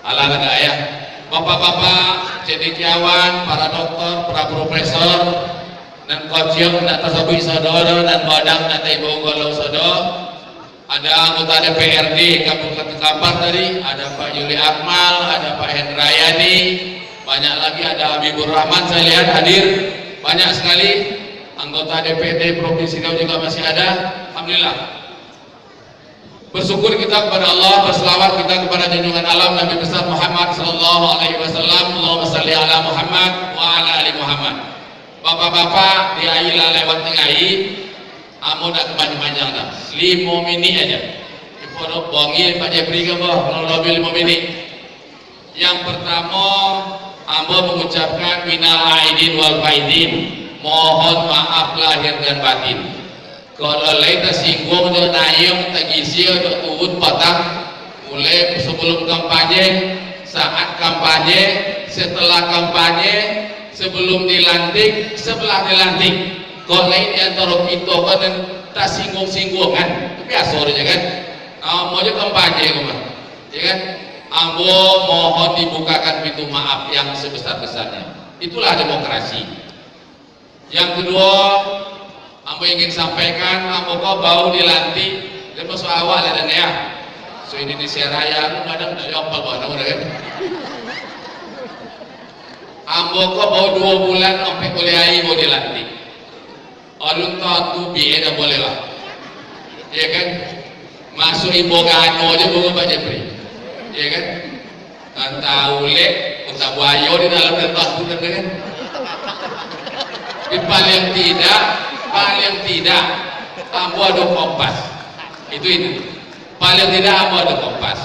Ala enggak ya. Bapak-bapak, cendekiawan, para dokter, para profesor, dan kociok, dan tasabi saudara, dan badang, dan ibu galau saudara. Ada anggota DPRD Kabupaten Kampar tadi, ada Pak Yuli Akmal, ada Pak Hendrayani, banyak lagi, ada Habibur Rahman saya lihat hadir, banyak sekali. Anggota DPD Provinsi Riau juga masih ada. Alhamdulillah. Bersyukur kita kepada Allah, berselawat kita kepada junjungan alam Nabi besar Muhammad sallallahu alaihi wasallam. Allahumma shalli ala Muhammad wa ala ali Muhammad. Bapak-bapak di aila lewat tengahi, amo dak kepanjang dah. 5 menit aja. Dipodok bongi Pak Jepri ke bawah, kalau lebih 5 menit. Yang pertama, amo mengucapkan minal aidin wal faidin. Mohon maaf lahir dan batin. Kalau lain tersinggung untuk nayung, tergisi untuk urut patah, mulai sebelum kampanye, saat kampanye, setelah kampanye, sebelum dilantik, setelah dilantik. Kalau lain antara kita kan tersinggung-singgungan, itu biasa orangnya kan. Mau je kampanye kemana, ya kan? Ambo mohon dibukakan pintu maaf yang sebesar-besarnya. Itulah demokrasi. Yang kedua, ambo ingin sampaikan, ambo kok bau dilantik, dan masuk awal dan ya, so Indonesia Raya, kadang dari apa bawa kan? Ambo kok bau 2 bulan sampai kuliah mau dilantik, alun tahu biaya dah boleh lah, ya kan? Masuk ibu gano aja bukan Pak Jepri, ya kan? Kan tahu lek, tak buayo di dalam tempat itu kan? Paling tidak ambo ada kompas itu paling tidak ambo ada kompas,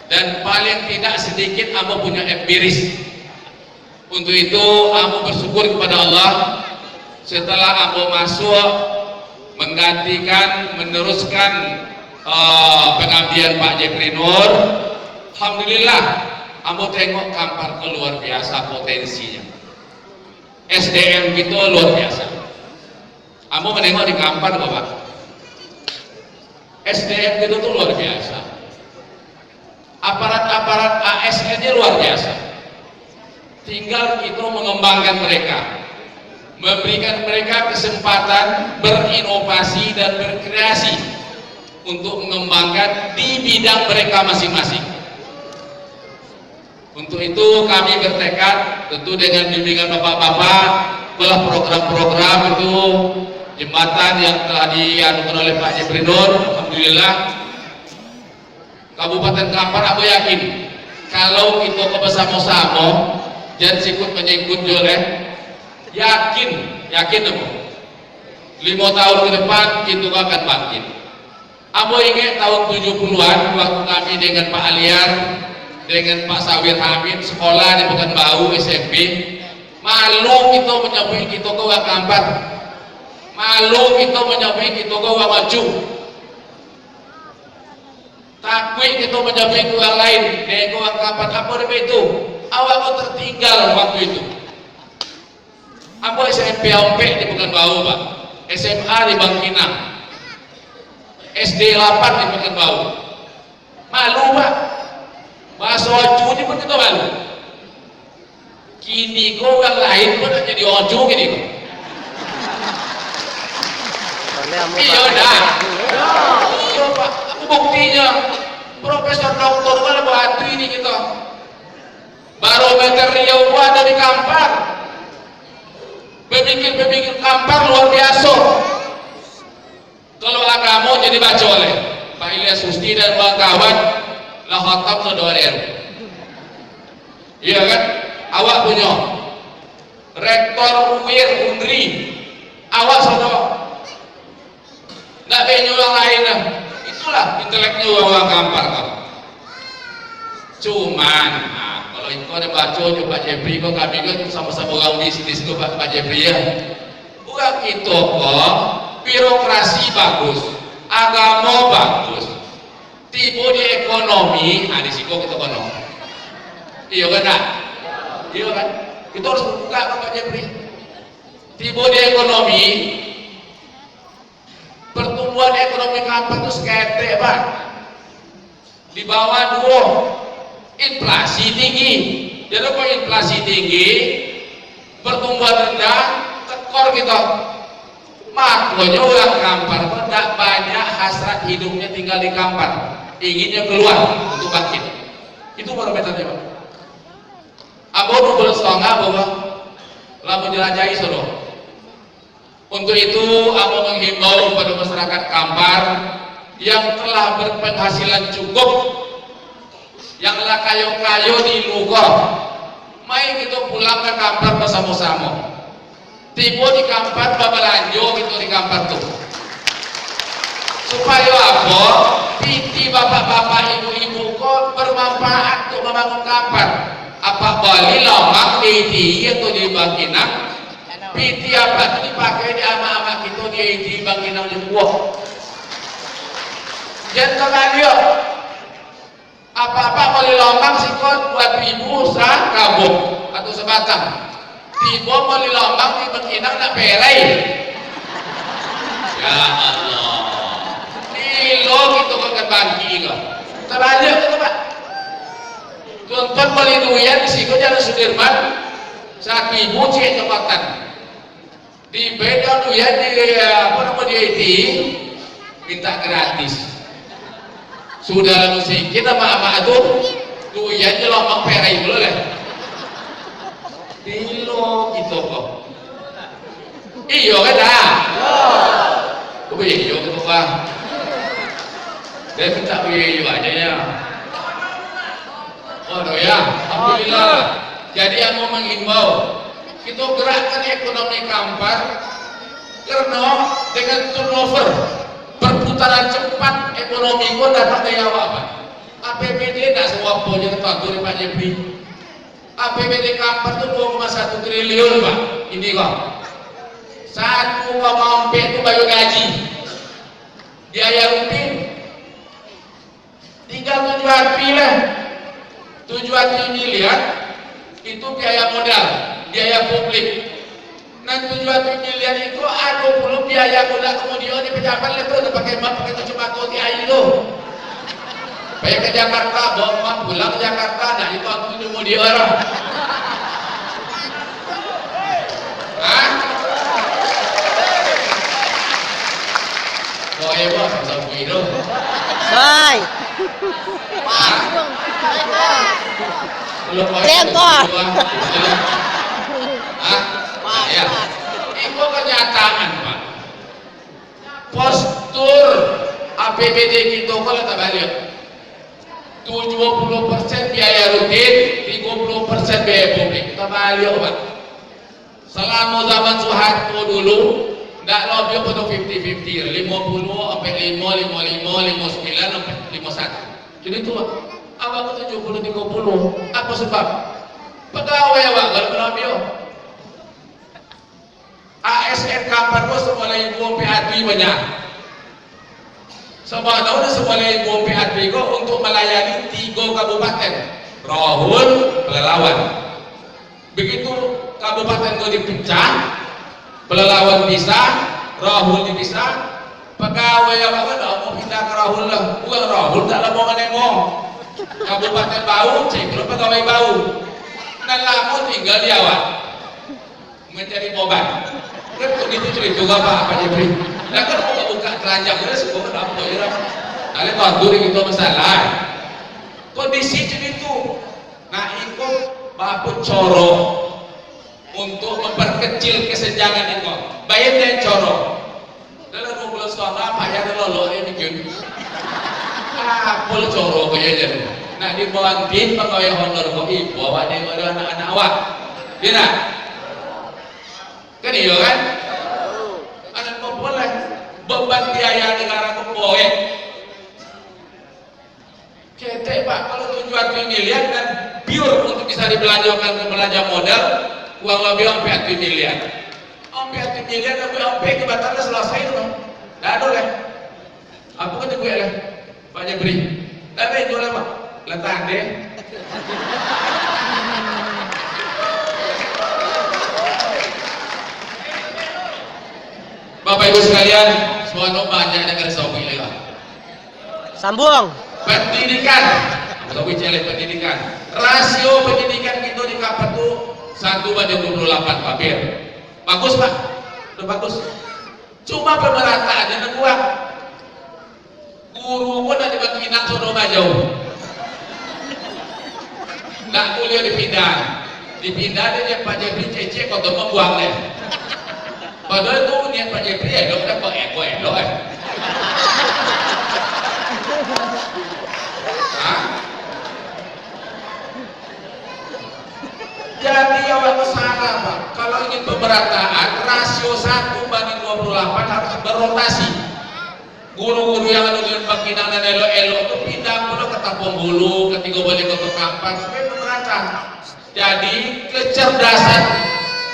dan paling tidak sedikit ambo punya empiris. Untuk itu ambo bersyukur kepada Allah setelah ambo masuk menggantikan meneruskan pengabdian Pak Jepri Nur. Alhamdulillah ambo tengok Kampar luar biasa potensinya, SDM kita luar biasa. Ambo menengok di Kampar Bapak, SDM kita tuh luar biasa, aparat-aparat ASN-nya luar biasa. Tinggal kita mengembangkan mereka, memberikan mereka kesempatan berinovasi dan berkreasi untuk mengembangkan di bidang mereka masing-masing. Untuk itu kami bertekad, tentu dengan bimbingan bapak-bapak, belah program-program itu jembatan yang telah dianukan oleh Pak Jepri Nur. Alhamdulillah Kabupaten Kampar, aku yakin kalau kita bersama-sama dan sikut menyikut joleh, yakin aku 5 tahun ke depan kita akan bangkit. Aku ingat tahun 70-an waktu kami dengan Pak Aliar, dengan Pak Sawir Hamid sekolah di Pekanbaru SMP, malu kita menyebut kita ke Kampar, malu kita menyebut kita ke maju, takut kita menyebut ke orang lain dengan orang Kampar. Apa itu? Awakku tertinggal waktu itu. Aku SMP Ompek di Pekanbaru Pak, SMA di Bangkinang, SD 8 di Pekanbaru. Malu Pak, bahasa ojo pun kita malu. Kini kau orang lain pun jadi ojo gini kok. Iya dah. Iya Pak, buktinya Profesor Doktor mana batu ini kita. Barometer Riau ada di Kampar. Pemikir Kampar luar biasa. Kalau agama jadi baca oleh Pak Ilyas Susti dan kawan lah khatam saudara RU. Iya kan? Awak punya Rektor UIR Undri, awak saudara. Nggak punya orang lain lah. Itulah intelektual orang Kampar kau. Cuman kalau itu ada baca Pak Jepri kok kami kan sama-sama orang di situ Pak Jepri ya. Bukan itu kok birokrasi bagus, agama bagus, tipe di ekonomi, di situ kita kono. Iya kan? Iya kan? Kita harus buka Pak Jepri. Tipe di ekonomi, pertumbuhan ekonomi Kampar itu seketek Pak, di bawah 2, inflasi inflasi tinggi. Jadi kalau inflasi tinggi, pertumbuhan rendah, tekor kita. Makanya orang Kampar tidak banyak hasrat hidupnya tinggal di Kampar, inginnya keluar untuk bangkit. Itu barometernya Pak. Abang 12 setengah bahwa lah menjelajahi Solo. Untuk itu abang menghimbau kepada masyarakat Kampar yang telah berpenghasilan cukup, yang lah kayo-kayo di Lugor, mari kita pulang ke Kampar bersama-sama. Tiba di Kampar babalanjo gitu di Kampar tuh. Supaya apa? Piti bapak-bapak ibu-ibu kok bermanfaat untuk membangun Kampar. Apa bali lawang di atau di Bangkinang? Piti apa itu dipakai di ama-ama kita di Bangkinang di buah. Jangan dia. Apa-apa bali lawang sikot buat ibu sah kabung atau sebatang. Tiba bali lawang di Bangkinang nak perai. Ya Allah. Lo gitu kan bangki kok. Terbalik gitu Pak. Tuan-tuan beli duyan di situ Jalan Sudirman, saat ibu cek tempatan. Di beda duyan di apa nama di IT minta gratis. Sudah lalu sikit sama itu duyan lomang perai dulu lah. Dilo gitu kok. Iyo kan dah. Kok iyo gitu Pak. Saya minta biaya aja ya. Oh ya, alhamdulillah. Jadi yang mau menghimbau, kita gerakkan ekonomi Kampar karena dengan turnover perputaran cepat ekonomi kau dapat daya apa? APBD tidak semua punya ketentuan dari Pak Jepri. APBD Kampar itu 2,1 triliun Pak. Ini kok 1,4 itu bayar gaji, biaya rutin. Tinggal tujuan miliar itu biaya modal, biaya publik. Dan 7 miliar itu ada puluh biaya modal kemudian di pejabat itu udah pakai mat pakai sembako di air itu. Bayar ke Jakarta, bawa mat pulang ke Jakarta, nah itu aku kemudian orang. Hah? Oh iya bos, sama itu. Sai. Lempar. Ya. Itu kenyataan Pak. Postur APBD kita kalau tak balik 70% biaya rutin, 30% biaya publik. Kita balik Pak. Selama zaman Soeharto dulu nggak lebih pada 50-50, 50 sampai 5, 55, 59 sampai 51. Jadi itu awak ke 70-30. Apa sebab? Pegawai awak kalau berlebih. ASN Kampar bos mulai ibu PAD banyak. Sebab tahu dah mulai ibu PAD kok untuk melayani 3 kabupaten. Rohul, Pelalawan. Begitu kabupaten itu dipecah, Pelalawan bisa, Rohul bisa. Pegawai awak kan mau pindah ke Rohul lah. Bukan Rohul tak lah mau nengok. Kabupaten Bau, cek pegawai Bau. Dan lama tinggal di awak mencari obat. Kan begitu cerita apa Jepri. Nah kan mau buka keranjang udah semua kan apa ya. Kali waktu itu masalah. Kondisi itu. Nah ikut bapak coro untuk memperkecil kesenjangan itu. Bayar dan coro. Dalam 12 tahun apa ya lolo ini bikin. Apa coro kayaknya. Nah di bawah bin pegawai honor kok ibu bawa dia ada anak-anak awak. Tidak. Kan iya kan? Anak kok boleh beban biaya negara kok boleh. Cetek Pak, kalau 7 miliar dan pure untuk bisa dibelanjakan ke belanja modal, uang lebih sampai 1 miliar. Sampai 1 miliar tapi sampai kebatalnya selesai itu. Tidak ada lah. Apa kan gue lah? Pak Jepri. Tapi jual apa? Letak deh. Bapak Ibu sekalian, semua banyak negara sawi lewat. Sambung. Pendidikan Tapi cari pendidikan. Rasio pendidikan kita di Kampar tuh 1/28 papir. Bagus Pak, udah bagus. Cuma pemerataannya nekuat. Guru pun ada bangkinan sono jauh. Nggak kuliah dipindah dia Pak Jepri cece kau tuh membuang deh. Padahal itu niat Pak Jepri ya dok kok elo. Jadi awal salah Pak. Kalau ingin pemerataan rasio 1/28 harus berotasi. Guru-guru yang ada di bangkinan dan elo-elo itu pindah mulu ke Tampung Bulu, ketika boleh ke Kampar supaya merata. Jadi kecerdasan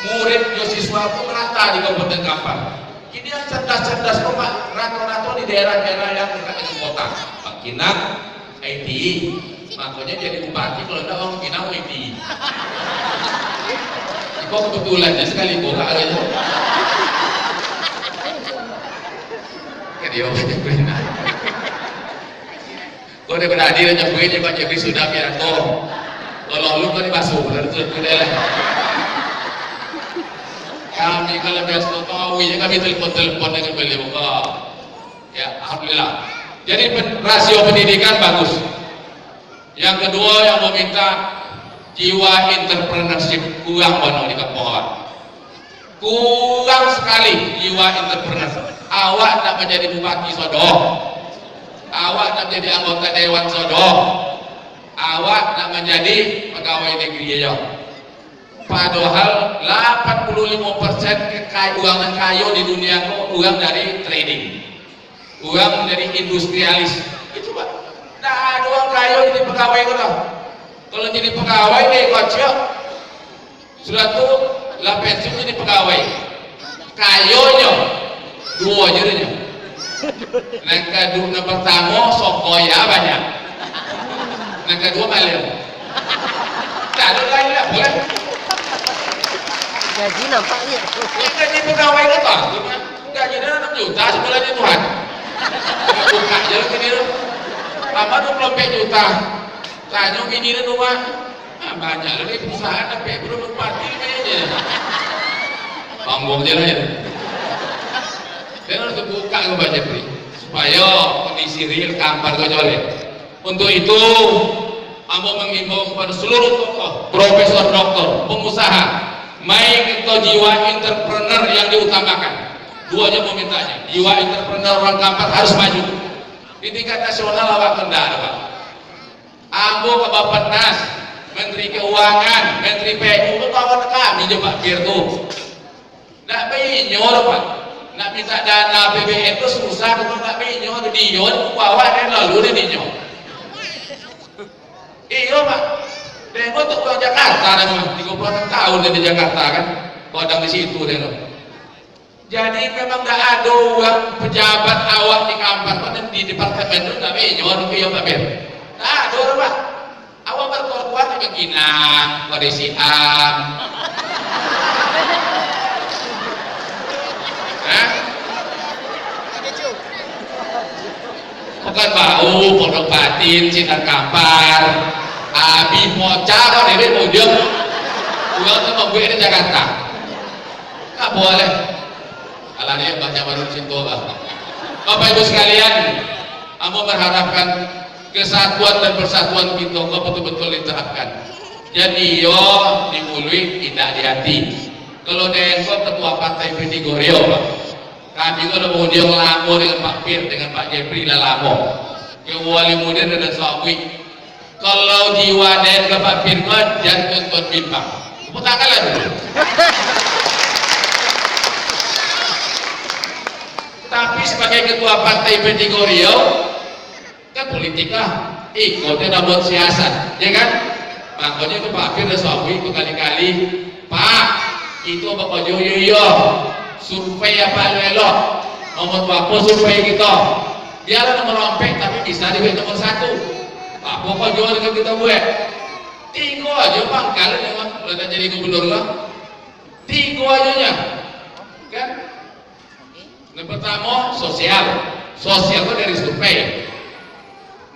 murid siswa itu merata di Kabupaten Kampar. Ini yang cerdas-cerdas kok Pak, rato-rato di daerah-daerah yang dekat dengan kota. Bangkinang, ITI, makanya jadi bupati kalau tidak orang Bangkinang ITI. Kok kebetulannya sekali bola aja. Dia banyak benar. Kau udah berani dan nyobain Pak Jepri sudah piranto. Kalau lu kan dibasuh, lalu tuh lah. Kami kalau biasa tahu, ya kami telepon dengan beliau. Ya, alhamdulillah. Jadi rasio pendidikan bagus. Yang kedua yang mau minta jiwa entrepreneurship kurang bono di Kampung. Kurang sekali jiwa entrepreneur. Awak nak menjadi bupati sodoh, awak nak menjadi anggota dewan sodoh, awak nak menjadi pegawai negeri aja. Padahal 85% keuangan kayu di dunia kok uang dari trading, uang dari industrialis. Itu Pak. Nah ada uang kayu jadi pegawai kok. Kalau jadi pegawai deh kocok, sudah tuh lah pensiun jadi pegawai. Kayunya dua aja deh. Yang kedua pertama sokoya banyak. Yang kedua malam. Tak ada lain lah boleh. Gaji nampaknya. Gaji pegawai kata, gajinya 6 juta sebulannya Tuhan. Buka aja lagi dia. Lama 20 juta. Tanya gini deh rumah. Banyak lagi perusahaan tapi belum bupati aja. Panggung aja lah ya. Dan harus buka ke Pak Jepri supaya kondisi real Kampar kejolek. Untuk itu Ambo mengimbau kepada seluruh tokoh, profesor, doktor, pengusaha, main itu jiwa entrepreneur yang diutamakan. Dua aja memintanya, jiwa entrepreneur orang Kampar harus maju. Di tingkat nasional awak kendara Pak. Ambo ke Bappenas, Menteri Keuangan, Menteri PU itu kawan kami aja Pak Birtu. Nggak binyor Pak. Nak minta dana APBN itu susah, kalau nak minyak di Dion, bawah dan lalu di Dion. Iya Pak, Dengko untuk orang Jakarta, 36 tahun di Jakarta kan, kodang di situ Dengko. Jadi memang tidak ada orang pejabat awak di Kampar, di departemen itu nggak minyak, iya Pak Bir. Nah, ada orang Pak, awak berkorban di Bangkinang, Kode Siam. Bukan bau, pondok batin, Sinar Kampar, Abi Moca, kok ini ujung uang itu mau di Jakarta. Nggak boleh. Kalau dia baca baru di situ Bapak Ibu sekalian, aku mengharapkan kesatuan dan persatuan kita kok betul-betul diterapkan. Jadi yo dimului, tidak di hati. Kalau Dengko ketua partai P3 Gorio, kami kalau mau dia lamo dengan Pak Fir, dengan Pak Jepri lah lamo. Ke Wali Muda dan Sawi. Kalau jiwa dan ke Pak Fir kan jangan tuan bimbang. Putakanlah dulu. Tapi sebagai ketua partai P3 Gorio, kan politik lah, ikutnya dalam siasat, ya kan? Makanya itu Pak Fir dan Sawi itu kali-kali, Pak, itu Bapak Joyo. Survei apa elok nomor berapa survei kita dia merompek tapi bisa di nomor 1 apa jual dengan kita buat 3 aja pangkal udah jadi gubernur lah 3 aja nya kan. Yang pertama sosial itu dari survei.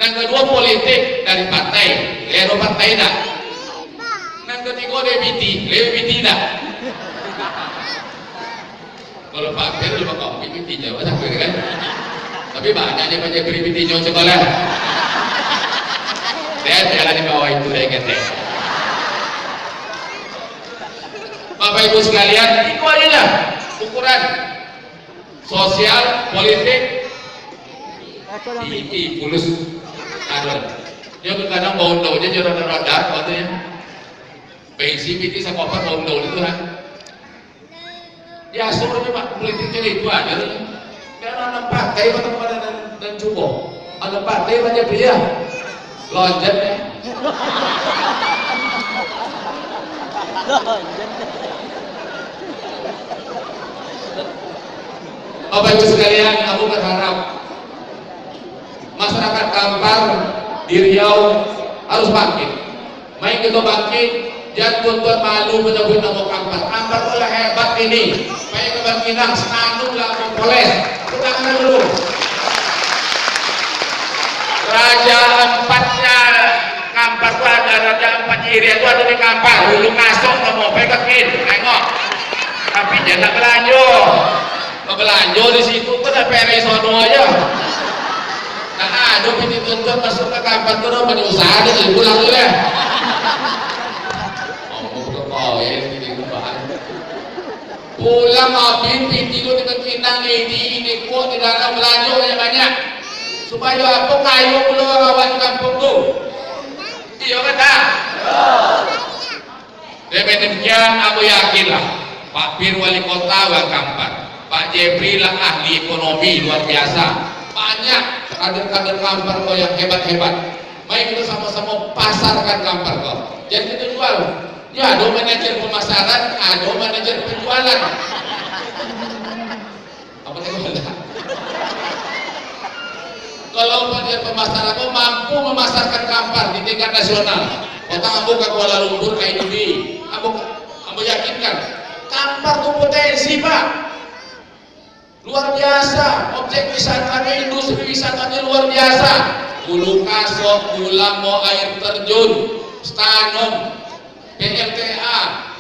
Yang kedua politik dari partai, lero partai dah. Yang ketiga DBT dah. Kalau Pak Fir lu bakal BBT Jawa tak kan? Tapi banyaknya banyak BBT Jawa sekolah. Dia jalan di bawah itu deh kata. Bapak Ibu sekalian, itu aja dah ukuran sosial, politik, pulus, adon. Dia kadang bau daunnya jodoh roda, katanya. Pensi PT sekolah bau daun itu kan. Ya suruhnya Pak politiknya itu aja. Karena anak partai dan cukup. Anak partai banyak dia. Loncat ya. Bapak Ibu sekalian, aku berharap masyarakat Kampar di Riau harus bangkit. Main kita bangkit, jangan tuan-tuan malu menyebut nama Kampar. Kampar boleh hebat ini. Main ke Bangkinang, senandung lah Poles. Tangan dulu. Raja empatnya Kampar itu ada, Raja empatnya Irian itu ada di Kampar. Dulu masuk mau pegakin, tengok. Tapi jangan belanja. Belanja di situ kan ada PRI sono aja. Nah, ada pintu tuntut masuk ke Kampar itu udah berusaha dia pulang dulu ya. Pulang mobil pintu di Bangkinang ini kok di dalam belanja banyak. Supaya apa kayu belum awak di kampung tu. Iya kata. Demikian aku yakinlah Pak Fir wali kota Wang Kampar, Pak Jepri lah ahli ekonomi luar biasa. Banyak kader-kader Kampar kau yang hebat-hebat. Mari kita sama-sama pasarkan Kampar kau. Jangan kita jual. Ya, ada manajer pemasaran, ada manajer penjualan. Apa itu? Kalau manajer pemasaran kau mampu memasarkan Kampar di tingkat nasional, kota ambo ke Kuala Lumpur kayak ini, ambo yakinkan Kampar itu potensi Pak, luar biasa. Objek wisatanya, industri wisatanya luar biasa. Ulu Kasok, Gulamo, air terjun, Stanom, PLTA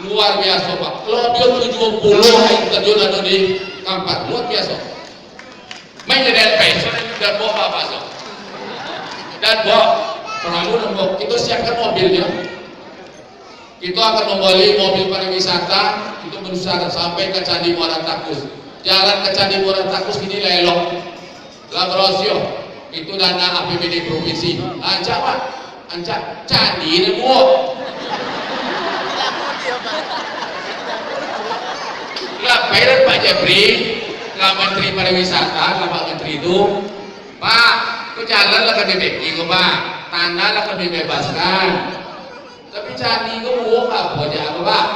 luar biasa Pak. Lebih 70 air terjun ada di Kampar, luar biasa. Main jadi LP, dan bawa apa so? Dan bawa perahu dan bawa. Kita siapkan mobilnya. Kita akan membeli mobil pariwisata itu berusaha sampai ke Candi Muara Takus. Jalan ke Candi Muara Takus ini lelok, Labrosio. Itu dana APBD provinsi. Ancak Pak, ancak Candi ini bu. Laporan Pak Jepri, Menteri Pariwisata, Pak Menteri itu, Pak, itu jalan lah ke DPI, Pak, tanah lah ke dibebaskan. Tapi Candi itu mau apa aja, Pak?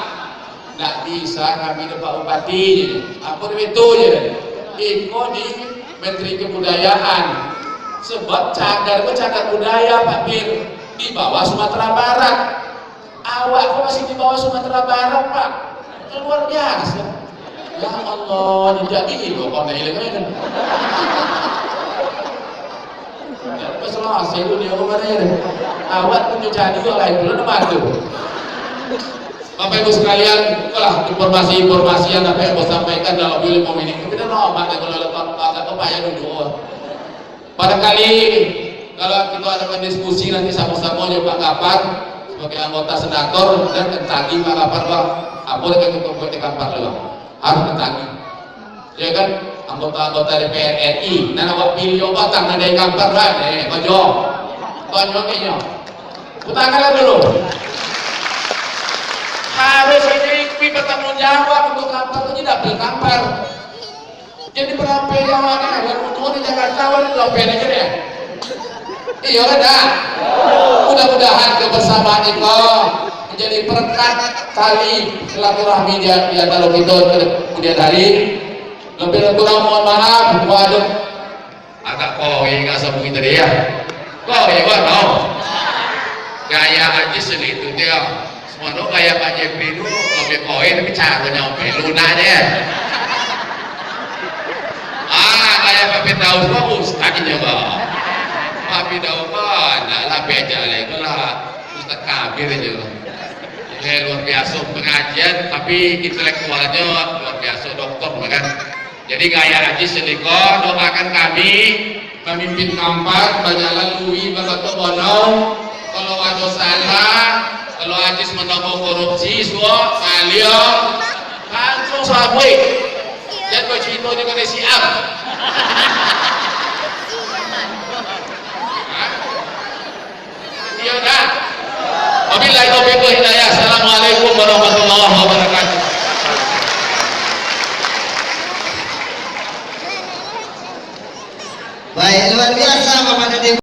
Tidak bisa kami Pak Bupati, apa itu ya? Iko di Menteri Kebudayaan, sebab cadar itu cadar budaya Pak Fir di bawah Sumatera Barat. Awak kok masih di bawah Sumatera Barat Pak? Itu luar biasa. Ya Allah, jadi kok kau naik lagi kan? Ya, masalah saya itu dia kemana ya? Awak punya jadi kok lain dulu nama tu. Bapak Ibu sekalian, itulah informasi-informasi yang dapat saya sampaikan dalam film ini. Kita normal kalau lepas apa ya dulu. Barangkali kalau kita ada berdiskusi nanti sama-sama ya Pak Kapar sebagai anggota senator dan tentang Pak Kapar Pak, apa yang kita buat di Kapar Pak? Harus ditagih, ya kan? Anggota-anggota DPR RI, nana awak pilih batang nada Kampar lah, konyo kayaknya, utangkan dulu. Harus ini bertanggung jawab untuk Kampar itu tidak beli Kampar. Jadi berapa yang mana? Untuk di Jakarta, di Lopen aja deh. Iya kan? Mudah-mudahan kebersamaan itu menjadi perekat tali silaturahmi di antara kita kemudian hari. Lebih kurang mohon maaf, waduh agak kowe nggak sabung tadi ya. Kowe tahu gaya aja segitu dia. Semua gaya Pak Jepri itu lebih kowe tapi caranya lunak deh. Gaya Pak Firdaus bagus, tadinya Pak. Habib Dauban, lah beja lagi lah Ustaz Kabir aja. Luar biasa pengajian, tapi intelektualnya luar biasa, dokter bahkan. Jadi gaya Haji Sediko doakan kami pemimpin kampat banyak lalui bapak bono. Kalau ada salah, kalau Haji menambah korupsi, semua alia langsung sampai. Jangan baju itu juga siap. Iya dah. Wabillahi taufiq wal hidayah. Assalamualaikum warahmatullahi wabarakatuh. Baik, luar biasa Bapak dan Ibu.